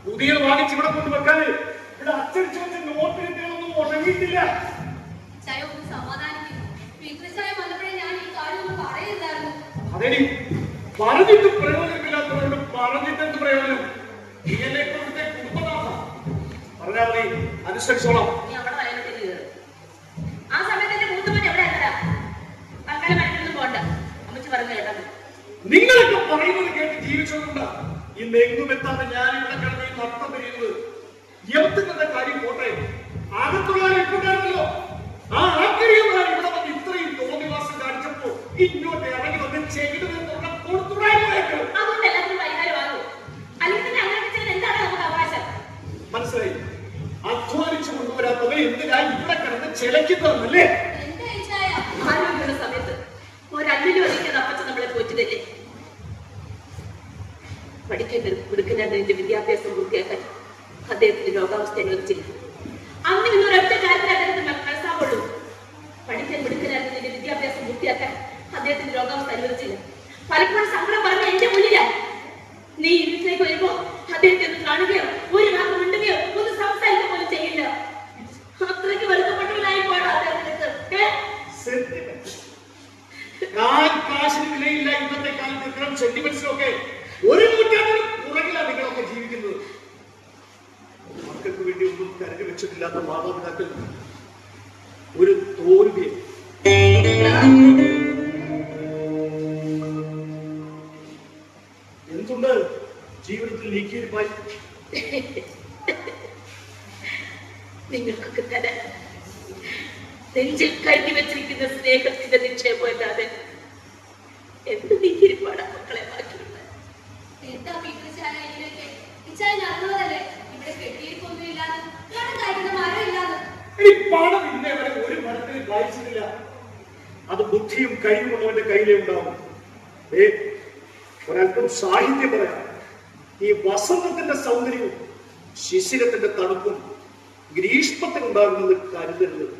പുതിയ വാങ്ങിച്ച് ഇവിടെ കൊണ്ടുവെക്കാതെ ഇവിടെ അച്ചടിച്ചു വെച്ച നോട്ട് കിട്ടിയാലൊന്നും ഉണങ്ങിയിട്ടില്ല. അതെടി, പറഞ്ഞിട്ട് പ്രയോജനമില്ലാത്തവരോട് പറഞ്ഞിട്ടെന്ത് പ്രയോജനം? കുടുംബനാഥ പറഞ്ഞാ മതി, അനുസരിച്ചോളാം. നിങ്ങളൊക്കെ പറയുന്നത് കേട്ട് ജീവിച്ചതുകൊണ്ട് ഇന്ന് എങ്ങും എത്താതെ ഞാൻ ഇവിടെ കിടന്ന് നഷ്ടം പിരിയുന്നത്. എത്തുന്ന കാര്യം പോട്ടെ, അകത്തുള്ള ഇട്ടുണ്ടായിരുന്നല്ലോ, ആ ആക്രിയന്മാർ ഇവിടെ വന്ന് ഇത്രയും തോന്നിവാസം കാണിച്ചപ്പോ ഇങ്ങോട്ട് ഇറങ്ങി വന്ന് ചെയ്തു മനസ്സിലായി. അധ്വാനിച്ചു കൊണ്ടുവരാത്തവർ എന്തിനാ ഇവിടെ കിടന്ന് ചിലക്കുന്നതല്ലേ? സമയത്ത് ഒരല്ലിലും ഒരിക്കലും അപ്പച്ച നമ്മളെ പോറ്റതല്ലേ? പഠിക്കാൻ മിടുക്കനായിരുന്ന വിദ്യാഭ്യാസം പൂർത്തിയാക്കാൻ അദ്ദേഹത്തിന് രോഗാവസ്ഥ അനുവദിച്ചില്ല. അന്ന് ഇന്നൊരൊറ്റ കാര്യത്തിൽ അദ്ദേഹത്തിന് മനസ്സാവുള്ളൂ. പഠിക്കാൻ മിടുക്കനായിരുന്ന വിദ്യാഭ്യാസം പൂർത്തിയാക്കാൻ അദ്ദേഹത്തിന് രോഗാവസ്ഥ അനുവദിച്ചില്ല. പലപ്പോഴും സങ്കടം പറഞ്ഞ എന്റെ മുന്നില നീ വീട്ടിലേക്ക് വരുമ്പോ അദ്ദേഹത്തെ ഒന്ന് കാണുകയോ ഒരു വാക്ക് മിണ്ടുകയോ ഒന്ന് സംസാരിക്കുക പോലും ചെയ്യില്ല. അത്രയ്ക്ക് വെറുക്കപ്പെട്ടവനായി പോകണം അദ്ദേഹത്തിന്. കാശിന് വിലയില്ല ഇന്നത്തെ കാലത്ത്. ഇത്തരം സെന്റിമെന്റ്സിലൊക്കെ ഒരു നൂറ്റാണ്ടിന് പുറകിലാണ് നിങ്ങളൊക്കെ ജീവിക്കുന്നത്. മക്കൾക്ക് വേണ്ടി ഒന്നും കരുതി വെച്ചിട്ടില്ലാത്ത മാതാപിതാക്കൾ ഒരു തോൽവി. എന്തുണ്ട് ജീവിതത്തിൽ നീക്കിയിരിപ്പായി? നിങ്ങൾക്കൊക്കെ തന്നെ നെഞ്ചിൽ കരുതി വെച്ചിരിക്കുന്ന സ്നേഹത്തിന്റെ നിക്ഷേപമല്ലാതെ എന്ത് നീക്കിയിരിപ്പാടാ മക്കളെ ബാക്കിയുള്ളത്? പണം ഇന്നേ വരെ ഒരു മരത്തിൽ കായ്ച്ചിട്ടില്ല. അത് ബുദ്ധിയും കഴിവുള്ളവന്റെ കയ്യിലേ ഉണ്ടാവും. ഒരല്പം സാഹിത്യം പറയാം. ഈ വസന്തത്തിന്റെ സൗന്ദര്യവും ശിശിരത്തിന്റെ തണുപ്പും ഗ്രീഷ്മത്തിനുണ്ടാകുമെന്ന് കരുതരുത്.